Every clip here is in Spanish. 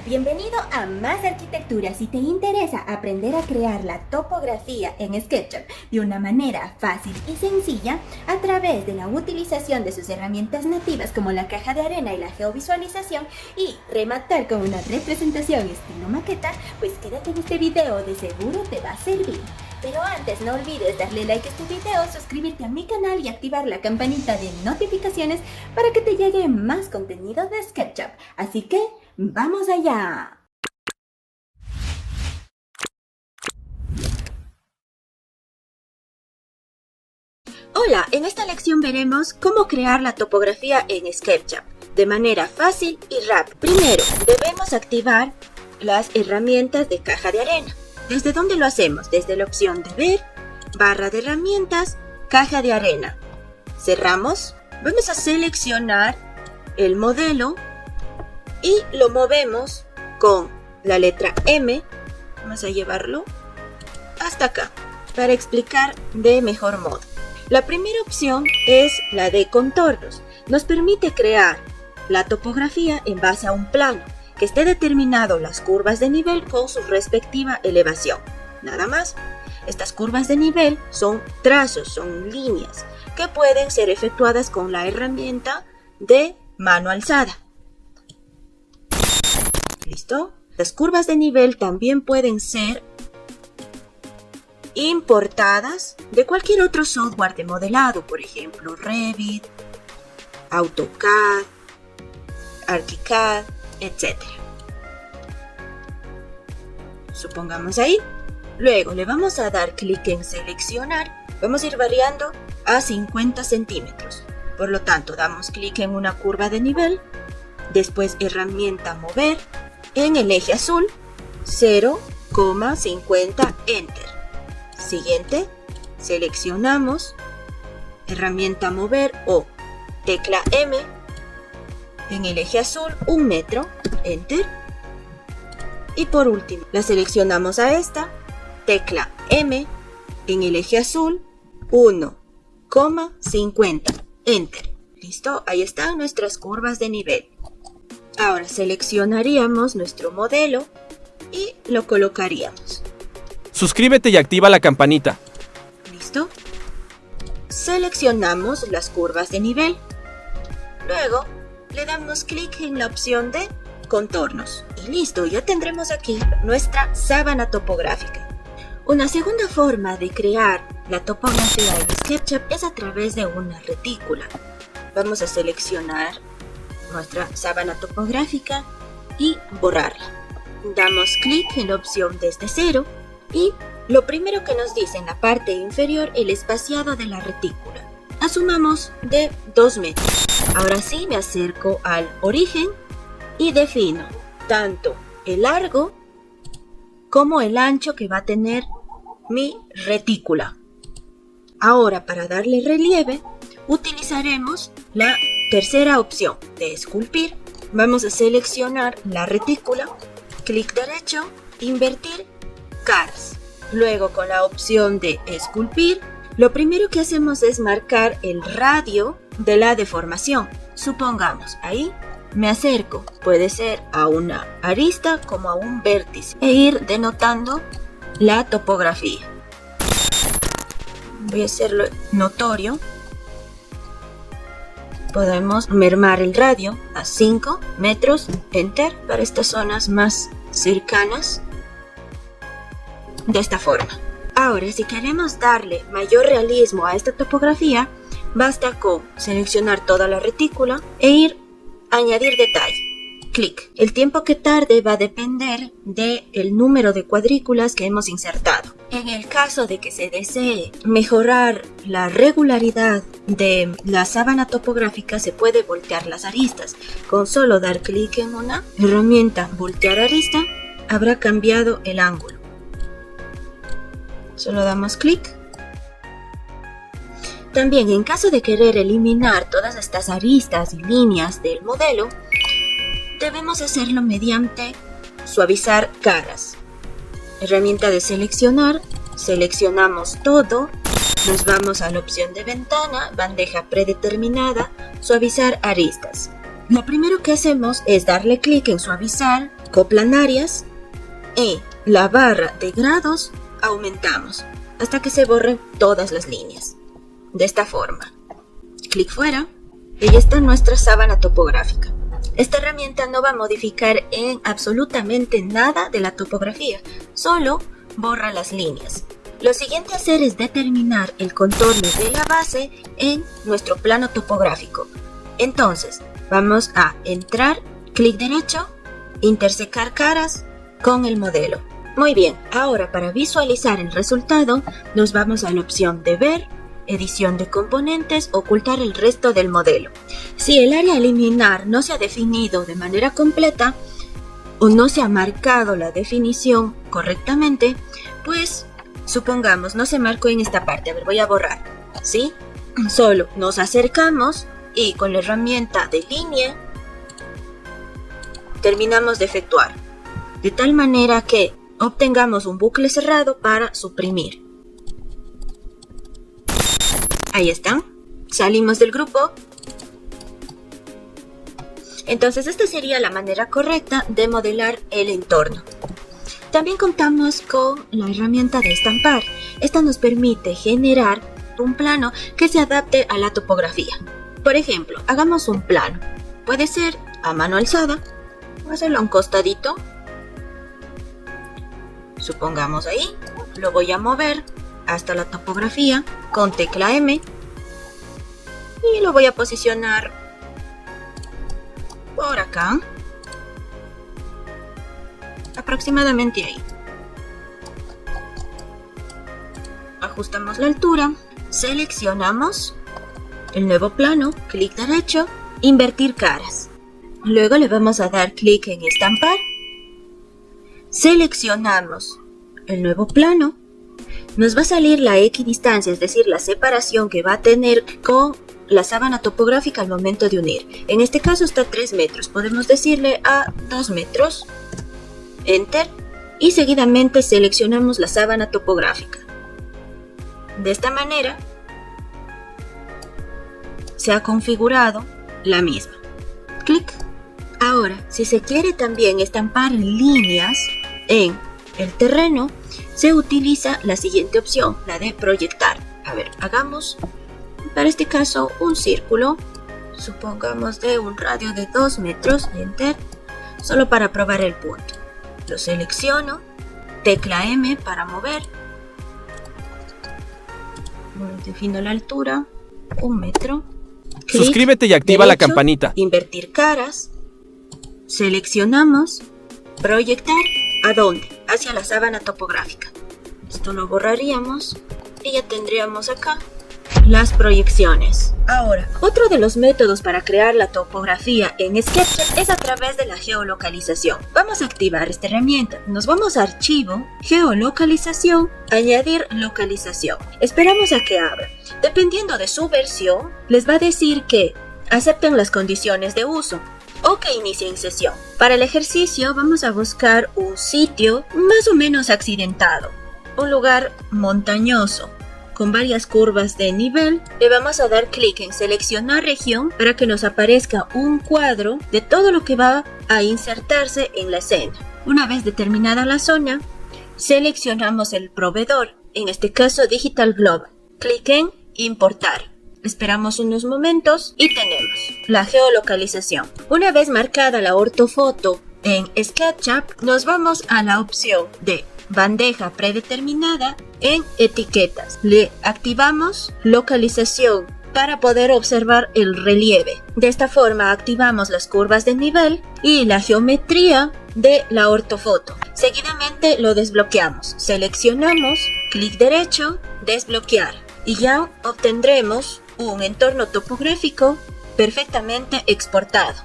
bienvenido a Más Arquitectura. Si te interesa aprender a crear la topografía en SketchUp de una manera fácil y sencilla a través de la utilización de sus herramientas nativas como la caja de arena y la geovisualización y rematar con una representación estilo maqueta, pues quédate en este video, de seguro te va a servir. Pero antes no olvides darle like a este video, suscribirte a mi canal y activar la campanita de notificaciones para que te llegue más contenido de SketchUp. Así que ¡vamos allá! Hola, en esta lección veremos cómo crear la topografía en SketchUp de manera fácil y rápida. Primero, debemos activar las herramientas de caja de arena. ¿Desde dónde lo hacemos? Desde la opción de ver, barra de herramientas, caja de arena. Cerramos. Vamos a seleccionar el modelo y lo movemos con la letra M. Vamos a llevarlo hasta acá para explicar de mejor modo. La primera opción es la de contornos. Nos permite crear la topografía en base a un plano que esté determinado las curvas de nivel con su respectiva elevación. Nada más. Estas curvas de nivel son trazos, son líneas que pueden ser efectuadas con la herramienta de mano alzada. ¿Listo? Las curvas de nivel también pueden ser importadas de cualquier otro software de modelado, por ejemplo, Revit, AutoCAD, ArchiCAD, etc. Supongamos ahí. Luego le vamos a dar clic en seleccionar. Vamos a ir variando a 50 centímetros. Por lo tanto, damos clic en una curva de nivel. Después herramienta mover. En el eje azul, 0,50 Enter. Siguiente, seleccionamos, herramienta mover o tecla M. En el eje azul, 1 metro, Enter. Y por último, la seleccionamos a esta, tecla M. En el eje azul, 1,50, Enter. ¿Listo? Ahí están nuestras curvas de nivel. Ahora seleccionaríamos nuestro modelo y lo colocaríamos. Suscríbete y activa la campanita. ¿Listo? Seleccionamos las curvas de nivel. Luego le damos clic en la opción de contornos. Y listo, ya tendremos aquí nuestra sábana topográfica. Una segunda forma de crear la topografía en SketchUp es a través de una retícula. Vamos a seleccionar nuestra sábana topográfica y borrarla. Damos clic en la opción desde cero y lo primero que nos dice en la parte inferior el espaciado de la retícula. Asumamos de 2 metros. Ahora sí me acerco al origen y defino tanto el largo como el ancho que va a tener mi retícula. Ahora, para darle relieve, utilizaremos la tercera opción de esculpir. Vamos a seleccionar la retícula, clic derecho, invertir caras. Luego, con la opción de esculpir, lo primero que hacemos es marcar el radio de la deformación. Supongamos, ahí me acerco, puede ser a una arista como a un vértice, e ir denotando la topografía. Voy a hacerlo notorio. Podemos mermar el radio a 5 metros, Enter, para estas zonas más cercanas. De esta forma. Ahora, si queremos darle mayor realismo a esta topografía, basta con seleccionar toda la retícula e ir a añadir detalle. Clic. El tiempo que tarde va a depender del número de cuadrículas que hemos insertado. En el caso de que se desee mejorar la regularidad de la sábana topográfica, se puede voltear las aristas. Con solo dar clic en una herramienta voltear arista, habrá cambiado el ángulo. Solo damos clic. También, en caso de querer eliminar todas estas aristas y líneas del modelo, debemos hacerlo mediante suavizar caras. Herramienta de seleccionar, seleccionamos todo, nos vamos a la opción de ventana, bandeja predeterminada, suavizar aristas. Lo primero que hacemos es darle clic en suavizar, coplanarias y la barra de grados aumentamos hasta que se borren todas las líneas. De esta forma, clic fuera y ya está nuestra sábana topográfica. Esta herramienta no va a modificar en absolutamente nada de la topografía, solo borra las líneas. Lo siguiente a hacer es determinar el contorno de la base en nuestro plano topográfico. Entonces, vamos a entrar, clic derecho, intersecar caras con el modelo. Muy bien, ahora para visualizar el resultado, nos vamos a la opción de ver, edición de componentes, ocultar el resto del modelo. Si el área a eliminar no se ha definido de manera completa o no se ha marcado la definición correctamente, pues supongamos no se marcó en esta parte. A ver, voy a borrar, ¿sí? Solo nos acercamos y con la herramienta de línea terminamos de efectuar, de tal manera que obtengamos un bucle cerrado para suprimir. Ahí están. Salimos del grupo. Entonces esta sería la manera correcta de modelar el entorno. También contamos con la herramienta de estampar. Esta nos permite generar un plano que se adapte a la topografía. Por ejemplo, hagamos un plano. Puede ser a mano alzada. Voy a hacerlo a un costadito. Supongamos ahí. Lo voy a mover hasta la topografía con tecla M y lo voy a posicionar por acá, aproximadamente ahí. Ajustamos la altura, seleccionamos el nuevo plano, clic derecho, invertir caras. Luego le vamos a dar clic en estampar, seleccionamos el nuevo plano. Nos va a salir la equidistancia, es decir, la separación que va a tener con la sábana topográfica al momento de unir. En este caso está a 3 metros, podemos decirle a 2 metros. Enter. Y seguidamente seleccionamos la sábana topográfica. De esta manera se ha configurado la misma. Clic. Ahora, si se quiere también estampar líneas en el terreno, se utiliza la siguiente opción, la de proyectar. A ver, hagamos para este caso un círculo, supongamos de un radio de 2 metros, enter, solo para probar el punto. Lo selecciono, tecla M para mover, defino la altura, 1 metro. Clic Suscríbete y activa derecho, la campanita. Invertir caras, seleccionamos, proyectar. ¿A dónde? Hacia la sábana topográfica. Esto lo borraríamos y ya tendríamos acá las proyecciones. Ahora, otro de los métodos para crear la topografía en SketchUp es a través de la geolocalización. Vamos a activar esta herramienta. Nos vamos a Archivo, Geolocalización, Añadir localización. Esperamos a que abra. Dependiendo de su versión, les va a decir que acepten las condiciones de uso o que inicien sesión. Para el ejercicio vamos a buscar un sitio más o menos accidentado, un lugar montañoso con varias curvas de nivel. Le vamos a dar clic en seleccionar región para que nos aparezca un cuadro de todo lo que va a insertarse en la escena. Una vez determinada la zona, seleccionamos el proveedor, en este caso Digital Global. Clic en importar. Esperamos unos momentos y tenemos la geolocalización. Una vez marcada la ortofoto en SketchUp, nos vamos a la opción de bandeja predeterminada en etiquetas. Le activamos localización para poder observar el relieve. De esta forma activamos las curvas de nivel y la geometría de la ortofoto. Seguidamente lo desbloqueamos. Seleccionamos, clic derecho, desbloquear y ya obtendremos un entorno topográfico perfectamente exportado.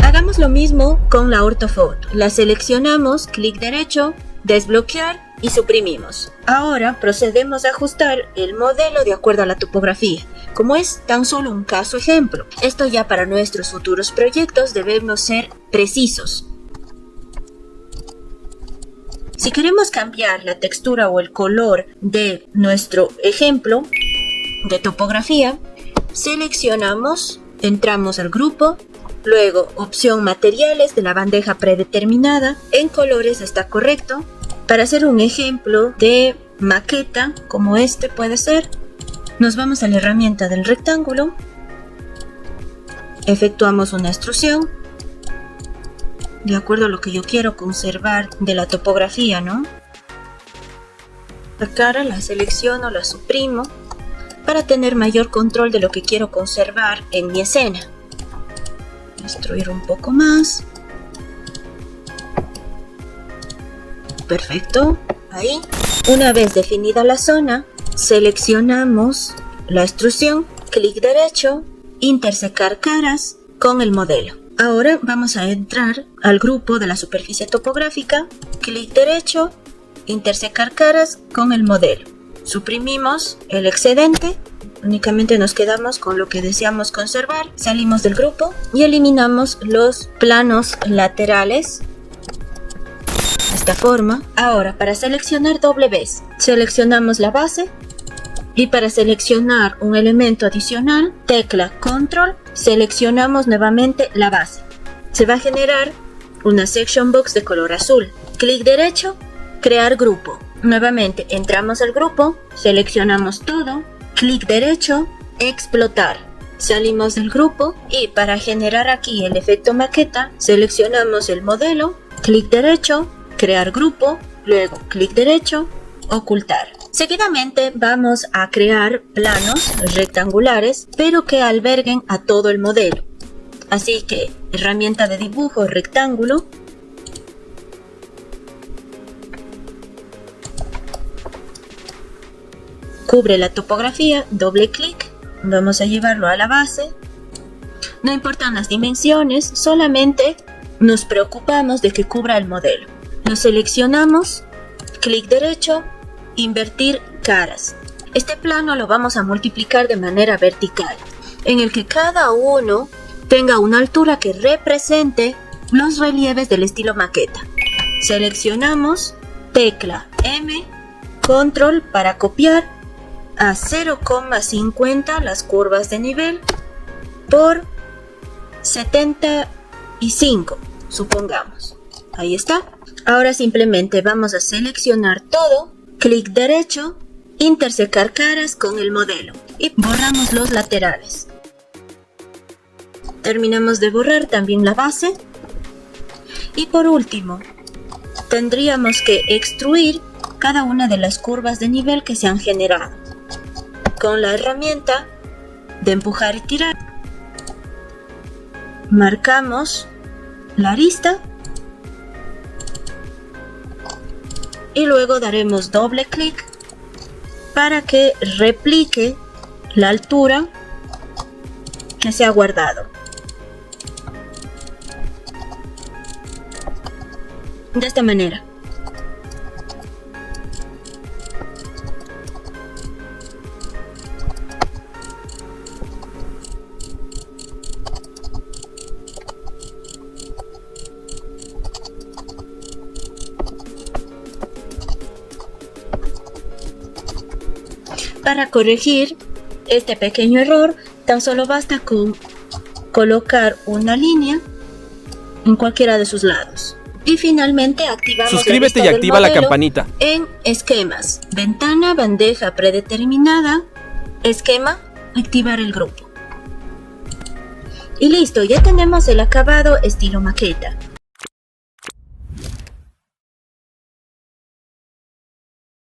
Hagamos lo mismo con la ortofoto. La seleccionamos, clic derecho, desbloquear y suprimimos. Ahora procedemos a ajustar el modelo de acuerdo a la topografía. Como es tan solo un caso ejemplo, esto ya para nuestros futuros proyectos debemos ser precisos. Si queremos cambiar la textura o el color de nuestro ejemplo de topografía, seleccionamos, entramos al grupo, Luego, opción materiales de la bandeja predeterminada. En colores está correcto. Para hacer un ejemplo de maqueta, como este puede ser, nos vamos a la herramienta del rectángulo. Efectuamos una extrusión de acuerdo a lo que yo quiero conservar de la topografía, ¿no? La cara la selecciono, la suprimo para tener mayor control de lo que quiero conservar en mi escena. Extruir un poco más. Perfecto, ahí. Una vez definida la zona, seleccionamos la extrusión, clic derecho, intersecar caras con el modelo. Ahora vamos a entrar al grupo de la superficie topográfica, clic derecho, intersecar caras con el modelo. Suprimimos el excedente, únicamente nos quedamos con lo que deseamos conservar, salimos del grupo y eliminamos los planos laterales de esta forma. Ahora, para seleccionar doble vez, seleccionamos la base y para seleccionar un elemento adicional, tecla Control, seleccionamos nuevamente la base. Se va a generar una section box de color azul. Clic derecho, crear grupo. Nuevamente entramos al grupo, seleccionamos todo, clic derecho, explotar. Salimos del grupo y para generar aquí el efecto maqueta, seleccionamos el modelo, clic derecho, crear grupo, luego clic derecho, ocultar. Seguidamente vamos a crear planos rectangulares, pero que alberguen a todo el modelo. Así que herramienta de dibujo, rectángulo. Cubre la topografía, doble clic. Vamos a llevarlo a la base. No importan las dimensiones, solamente nos preocupamos de que cubra el modelo. Lo seleccionamos, clic derecho, invertir caras. Este plano lo vamos a multiplicar de manera vertical, en el que cada uno tenga una altura que represente los relieves del estilo maqueta. Seleccionamos, tecla M, control para copiar a 0,50 las curvas de nivel por 75, supongamos. Ahí está. Ahora simplemente vamos a seleccionar todo, clic derecho, intersecar caras con el modelo y borramos los laterales. Terminamos de borrar también la base y por último tendríamos que extruir cada una de las curvas de nivel que se han generado con la herramienta de empujar y tirar. Marcamos la arista y luego daremos doble clic para que replique la altura que se ha guardado. De esta manera. Para corregir este pequeño error, tan solo basta con colocar una línea en cualquiera de sus lados. Y finalmente activamos Suscríbete y activa la campanita. En esquemas, ventana, bandeja predeterminada, esquema, activar el grupo. Y listo, ya tenemos el acabado estilo maqueta.